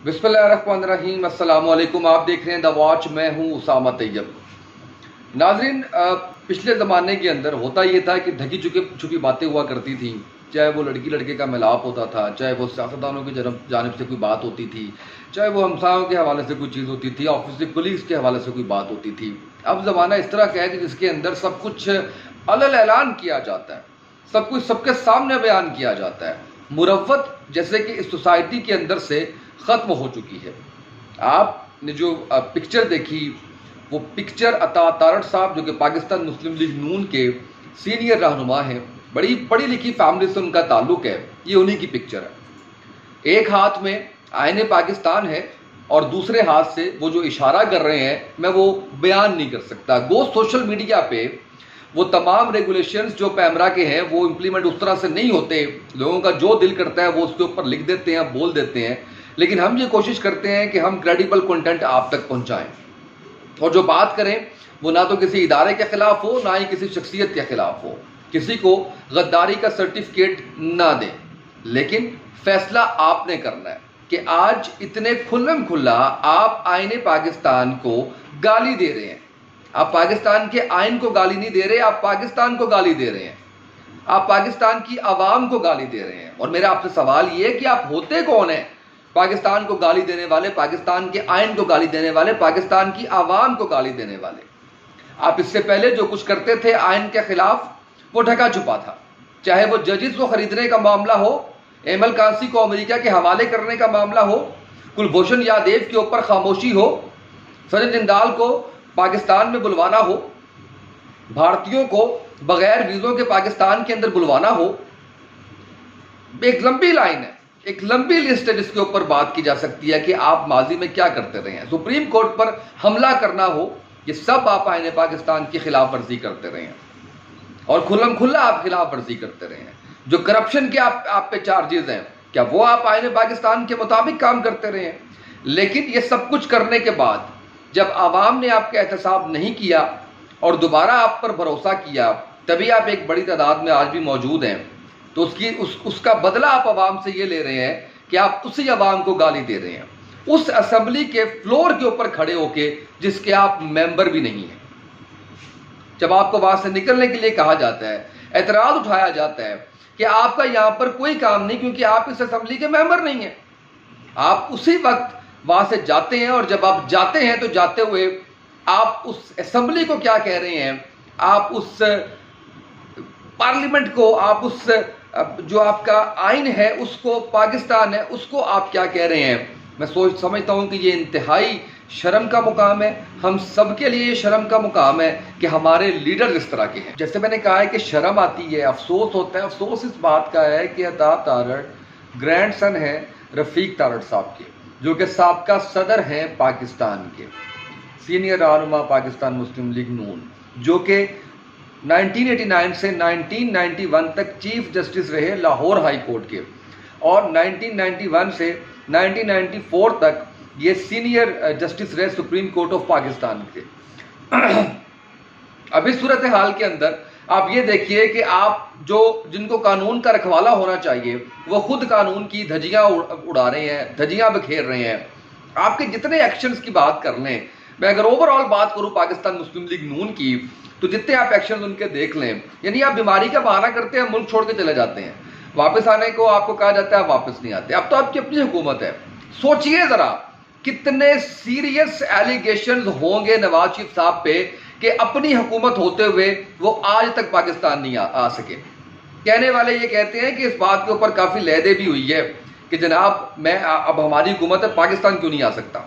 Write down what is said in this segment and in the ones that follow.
بسم اللہ الرحمن الرحیم، السلام علیکم۔ آپ دیکھ رہے ہیں دا واچ، میں ہوں اسامہ طیب۔ ناظرین، پچھلے زمانے کے اندر ہوتا یہ تھا کہ ڈھکی چھپی باتیں ہوا کرتی تھیں، چاہے وہ لڑکی لڑکے کا ملاپ ہوتا تھا، چاہے وہ سیاستدانوں کی جانب سے کوئی بات ہوتی تھی، چاہے وہ ہمسایوں کے حوالے سے کوئی چیز ہوتی تھی، آفس کی کولیگز کے حوالے سے کوئی بات ہوتی تھی۔ اب زمانہ اس طرح کا ہے کہ جس کے اندر سب کچھ علل اعلان کیا جاتا ہے، سب کچھ سب کے سامنے بیان کیا جاتا ہے۔ مروت جیسے کہ اس سوسائٹی کے اندر سے ختم ہو چکی ہے۔ آپ نے جو پکچر دیکھی، وہ پکچر عطا تارڑ صاحب، جو کہ پاکستان مسلم لیگ نون کے سینئر رہنما ہیں، بڑی پڑھی لکھی فیملی سے ان کا تعلق ہے، یہ انہی کی پکچر ہے۔ ایک ہاتھ میں آئین پاکستان ہے اور دوسرے ہاتھ سے وہ جو اشارہ کر رہے ہیں، میں وہ بیان نہیں کر سکتا۔ گو سوشل میڈیا پہ وہ تمام ریگولیشنز جو پیمرا کے ہیں وہ امپلیمنٹ اس طرح سے نہیں ہوتے، لوگوں کا جو دل کرتا ہے وہ اس کے اوپر لکھ دیتے ہیں، بول دیتے ہیں، لیکن ہم یہ کوشش کرتے ہیں کہ ہم کریڈیبل کنٹینٹ آپ تک پہنچائیں، اور جو بات کریں وہ نہ تو کسی ادارے کے خلاف ہو، نہ ہی کسی شخصیت کے خلاف ہو، کسی کو غداری کا سرٹیفکیٹ نہ دیں، لیکن فیصلہ آپ نے کرنا ہے کہ آج اتنے کھلم کھلا آپ آئین پاکستان کو گالی دے رہے ہیں۔ آپ پاکستان کے آئین کو گالی نہیں دے رہے، آپ پاکستان کو گالی دے رہے ہیں، آپ پاکستان کی عوام کو گالی دے رہے ہیں۔ اور میرا آپ سے سوال یہ ہے کہ آپ ہوتے کون ہیں؟ پاکستان کو گالی دینے والے، پاکستان کے آئین کو گالی دینے والے، پاکستان کی عوام کو گالی دینے والے۔ آپ اس سے پہلے جو کچھ کرتے تھے آئین کے خلاف، وہ ڈھکا چھپا تھا، چاہے وہ ججز کو خریدنے کا معاملہ ہو، ایمل کانسی کو امریکہ کے حوالے کرنے کا معاملہ ہو، کلبھوشن یادیو کے اوپر خاموشی ہو، سچن جندال کو پاکستان میں بلوانا ہو، بھارتیوں کو بغیر ویزوں کے پاکستان کے اندر بلوانا ہو۔ ایک لمبی لائن ہے، ایک لمبی لسٹ ہے جس کے اوپر بات کی جا سکتی ہے کہ آپ ماضی میں کیا کرتے رہے ہیں۔ سپریم کورٹ پر حملہ کرنا ہو، یہ سب آپ آئین پاکستان کی خلاف ورزی کرتے رہے ہیں، اور کھلم کھلا آپ خلاف ورزی کرتے رہے ہیں۔ جو کرپشن کے آپ پہ چارجز ہیں، کیا وہ آپ آئین پاکستان کے مطابق کام کرتے رہے ہیں؟ لیکن یہ سب کچھ کرنے کے بعد جب عوام نے آپ کا احتساب نہیں کیا اور دوبارہ آپ پر بھروسہ کیا، تبھی آپ ایک بڑی تعداد میں آج بھی موجود ہیں، تو اس کا بدلہ آپ عوام سے یہ لے رہے ہیں کہ آپ اسی عوام کو گالی دے رہے ہیں، اس اسمبلی کے فلور کے اوپر کھڑے ہو کے جس کے آپ ممبر بھی نہیں ہیں۔ جب آپ کو وہاں سے نکلنے کے لیے کہا جاتا ہے، اعتراض اٹھایا جاتا ہے کہ آپ کا یہاں پر کوئی کام نہیں کیونکہ آپ اس اسمبلی کے ممبر نہیں ہیں، آپ اسی وقت وہاں سے جاتے ہیں، اور جب آپ جاتے ہیں تو جاتے ہوئے آپ اس اسمبلی کو کیا کہہ رہے ہیں، آپ اس پارلیمنٹ کو، آپ اس جو آپ کا آئین ہے، اس کو، پاکستان ہے، اس کو آپ کیا کہہ رہے ہیں۔ میں سمجھتا ہوں کہ یہ انتہائی شرم کا مقام ہے، ہم سب کے لیے یہ شرم کا مقام ہے کہ ہمارے لیڈر اس طرح کے ہیں۔ جیسے میں نے کہا ہے کہ شرم آتی ہے، افسوس ہوتا ہے۔ افسوس اس بات کا ہے کہ عطا تارڑ گرینڈ سن ہیں رفیق تارڑ صاحب کے، جو کہ سابقہ صدر ہیں پاکستان کے، سینئر رہنما پاکستان مسلم لیگ نون، جو کہ 1989 سے 1991 تک چیف جسٹس رہے لاہور ہائی کورٹ کے، اور 1991 سے 1994 تک یہ سینئر جسٹس رہے سپریم کورٹ آف پاکستان کے۔ اب اس صورتحال کے اندر آپ یہ دیکھیے کہ آپ جن کو قانون کا رکھوالا ہونا چاہیے، وہ خود قانون کی دھجیاں اڑا رہے ہیں، دھجیاں بکھیر رہے ہیں۔ آپ کے جتنے ایکشنز کی بات کر لیں، میں اگر اوور آل بات کروں پاکستان مسلم لیگ نون کی، تو جتنے آپ ایکشنز ان کے دیکھ لیں، یعنی آپ بیماری کا بہانہ کرتے ہیں، ملک چھوڑ کے چلے جاتے ہیں، واپس آنے کو آپ کو کہا جاتا ہے، آپ واپس نہیں آتے۔ اب تو آپ کی اپنی حکومت ہے، سوچئے ذرا کتنے سیریس ایلیگیشنز ہوں گے نواز شریف صاحب پہ کہ اپنی حکومت ہوتے ہوئے وہ آج تک پاکستان نہیں آ سکے۔ کہنے والے یہ کہتے ہیں کہ اس بات کے اوپر کافی لہدے بھی ہوئی ہے کہ جناب اب ہماری حکومت ہے، پاکستان کیوں نہیں آ سکتا،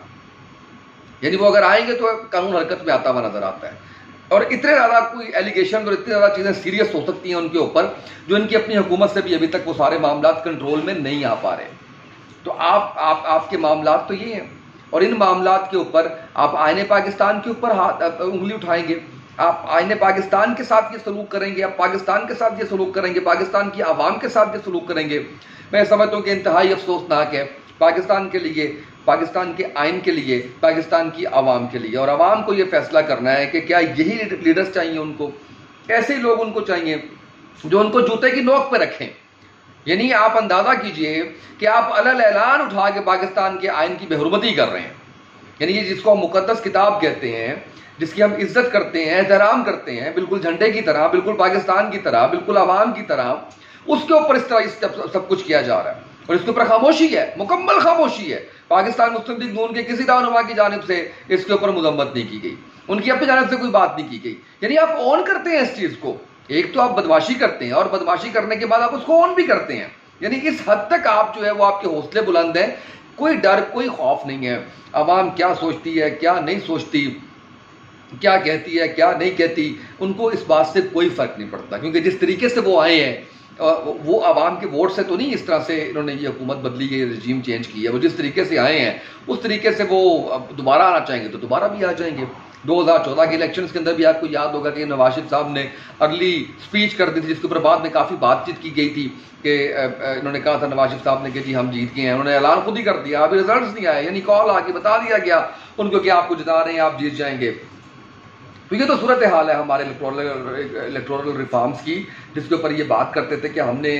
یعنی وہ اگر آئیں گے تو قانون حرکت میں آتا ہوا نظر آتا ہے۔ اور اتنے زیادہ کوئی ایلیگیشن اور اتنی زیادہ چیزیں سیریس ہو سکتی ہیں ان کے اوپر، جو ان کی اپنی حکومت سے بھی ابھی تک وہ سارے معاملات کنٹرول میں نہیں آ پا رہے۔ تو آپ کے معاملات تو یہ ہیں، اور ان معاملات کے اوپر آپ آئین پاکستان کے اوپر انگلی اٹھائیں گے، آپ آئین پاکستان کے ساتھ یہ سلوک کریں گے، آپ پاکستان کے ساتھ یہ سلوک کریں گے، پاکستان کی عوام کے ساتھ یہ سلوک کریں گے۔ میں سمجھتا ہوں کہ انتہائی افسوسناک ہے پاکستان کے لیے، پاکستان کے آئین کے لیے، پاکستان کی عوام کے لیے۔ اور عوام کو یہ فیصلہ کرنا ہے کہ کیا یہی لیڈرز چاہیے ان کو، ایسے ہی لوگ ان کو چاہیے جو ان کو جوتے کی نوک پہ رکھیں، یعنی آپ اندازہ کیجئے کہ آپ علل اعلان اٹھا کے پاکستان کے آئین کی بے حرمتی کر رہے ہیں. یعنی یہ جس کو ہم مقدس کتاب کہتے ہیں، جس کی ہم عزت کرتے ہیں، احترام کرتے ہیں، بالکل جھنڈے کی طرح، بالکل پاکستان کی طرح، بالکل عوام کی طرح، اس کے اوپر اس طرح سب کچھ کیا جا رہا ہے. اور اس کے اوپر خاموشی ہے، مکمل خاموشی ہے. پاکستان مسلم لیگ نون کے کسی رہنما کی جانب سے اس کے اوپر مذمت نہیں کی گئی، ان کی اپنی جانب سے کوئی بات نہیں کی گئی. یعنی آپ اون کرتے ہیں اس چیز کو. ایک تو آپ بدماشی کرتے ہیں اور بدماشی کرنے کے بعد آپ اس کو اون بھی کرتے ہیں. یعنی اس حد تک آپ جو ہے وہ آپ کے حوصلے بلند ہیں، کوئی ڈر کوئی خوف نہیں ہے. عوام کیا سوچتی ہے کیا نہیں سوچتی، کیا کہتی ہے کیا نہیں کہتی، ان کو اس بات سے کوئی فرق نہیں پڑتا. کیونکہ جس طریقے سے وہ آئے ہیں وہ عوام کے ووٹ سے تو نہیں اس طرح سے انہوں نے یہ حکومت بدلی ہے، رجیم چینج کی ہے. وہ جس طریقے سے آئے ہیں اس طریقے سے وہ دوبارہ آنا چاہیں گے تو دوبارہ بھی آ جائیں گے. 2014 کے الیکشنز کے اندر بھی آپ کو یاد ہوگا کہ نواز شریف صاحب نے ارلی سپیچ کر دی تھی، جس کے اوپر بعد میں کافی بات چیت کی گئی تھی کہ انہوں نے کہا تھا نواز شریف صاحب نے کہ جی ہم جیت گئے ہیں. انہوں نے اعلان خود ہی کر دیا، ابھی ریزلٹس نہیں آئے. یعنی کال آ کے بتا دیا گیا ان کو کہ آپ کو جتا رہے ہیں، آپ جیت جائیں گے. تو یہ تو صورتحال ہے ہمارے الیکٹورل ریفارمز کی، جس کے اوپر یہ بات کرتے تھے کہ ہم نے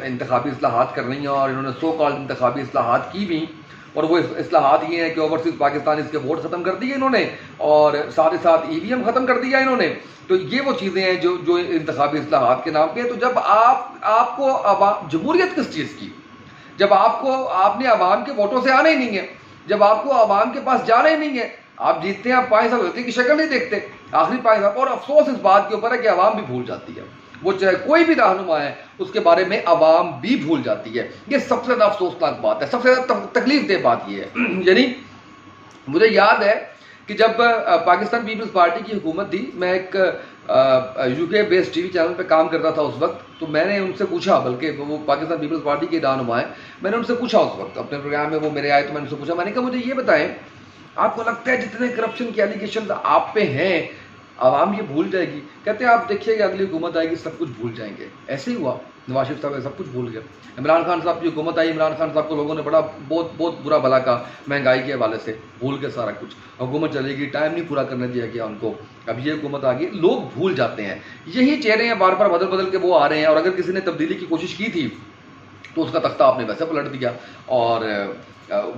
انتخابی اصلاحات کرنی ہیں، اور انہوں نے سو کالڈ انتخابی اصلاحات کی بھی. اور وہ اصلاحات یہ ہیں کہ اوورسیز پاکستانیز کے ووٹ ختم کر دیے انہوں نے، اور ساتھ ہی ساتھ EVM ختم کر دیا انہوں نے. تو یہ وہ چیزیں ہیں جو انتخابی اصلاحات کے نام پہ. تو جب آپ کو جمہوریت کس چیز کی، جب آپ نے عوام کے ووٹوں سے آنا ہی نہیں ہے، جب آپ کو عوام کے پاس جانا ہی نہیں ہے، آپ جیتتے ہیں، آپ 5 سال ہوتے کی شکل نہیں دیکھتے آخری 5 سال. اور افسوس اس بات کے اوپر ہے کہ عوام بھی بھول جاتی ہے، وہ چاہے کوئی بھی رہنما ہے اس کے بارے میں عوام بھی بھول جاتی ہے. یہ سب سے زیادہ افسوسناک بات ہے، سب سے زیادہ تکلیف دہ بات یہ ہے. یعنی مجھے یاد ہے کہ جب پاکستان پیپلز پارٹی کی حکومت تھی، میں ایک UK بیسڈ TV چینل پہ کام کرتا تھا اس وقت. تو میں نے ان سے پوچھا، بلکہ وہ پاکستان پیپلز پارٹی کے رہنما ہیں، میں نے ان سے پوچھا اس وقت اپنے پروگرام میں، وہ میرے آئے تو میں نے ان سے پوچھا، میں نے کہا مجھے یہ بتائیں آپ کو لگتا ہے جتنے کرپشن کے ایلیگیشنز آپ پہ ہیں عوام یہ بھول جائے گی؟ کہتے ہیں آپ دیکھیے کہ اگلی حکومت آئے گی سب کچھ بھول جائیں گے. ایسے ہی ہوا، نواز شریف صاحب سب کچھ بھول گئے. عمران خان صاحب کی حکومت آئی، عمران خان صاحب کو لوگوں نے بہت برا بھلا کہا مہنگائی کے حوالے سے، بھول کے سارا کچھ. حکومت چلے گی، ٹائم نہیں پورا کرنے دیا گیا ان کو. اب یہ حکومت آ گئی، لوگ بھول جاتے ہیں. یہی چہرے ہیں بار بار بدل کے وہ آ رہے ہیں. اور اگر کسی نے تبدیلی کی کوشش کی تھی تو اس کا تختہ آپ نے ویسے پلٹ دیا. اور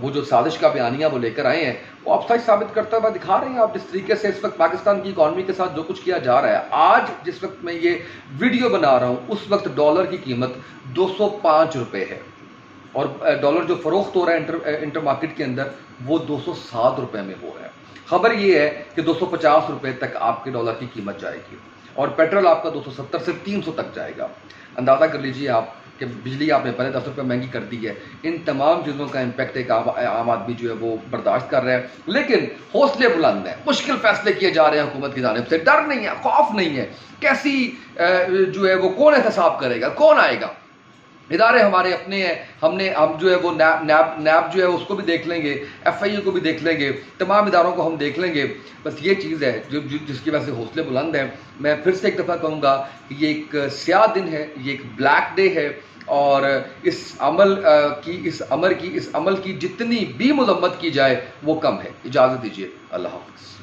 وہ جو سازش کا بیانیہ وہ لے کر آئے ہیں وہ آپ سچ ثابت کرتا ہوا دکھا رہے ہیں. آپ جس طریقے سے اس وقت پاکستان کی اکانومی کے ساتھ جو کچھ کیا جا رہا ہے، آج جس وقت میں یہ ویڈیو بنا رہا ہوں اس وقت ڈالر کی قیمت 205 روپے ہے، اور ڈالر جو فروخت ہو رہا ہے انٹر مارکیٹ کے اندر وہ 207 روپے میں ہو رہا ہے. خبر یہ ہے کہ 250 روپے تک آپ کے ڈالر کی قیمت جائے گی، اور پیٹرول آپ کا 270 سے 300 تک جائے گا. اندازہ کر لیجئے آپ کہ بجلی آپ نے پہلے 10 روپے مہنگی کر دی ہے. ان تمام چیزوں کا امپیکٹ ایک عام آدمی جو ہے وہ برداشت کر رہے ہیں. لیکن حوصلے بلند ہیں، مشکل فیصلے کیے جا رہے ہیں حکومت کی جانب سے. ڈر نہیں ہے، خوف نہیں ہے. کیسی جو ہے وہ کون احتساب کرے گا، کون آئے گا؟ ادارے ہمارے اپنے ہیں، ہم جو ہے وہ نیب جو ہے اس کو بھی دیکھ لیں گے، FIU کو بھی دیکھ لیں گے، تمام اداروں کو ہم دیکھ لیں گے. بس یہ چیز ہے جس کی وجہ سے حوصلے بلند ہیں. میں پھر سے ایک دفعہ کہوں گا کہ یہ ایک سیاہ دن ہے، یہ ایک بلیک ڈے ہے. اور اس عمل کی جتنی بھی مذمت کی جائے وہ کم ہے. اجازت دیجیے، اللہ حافظ.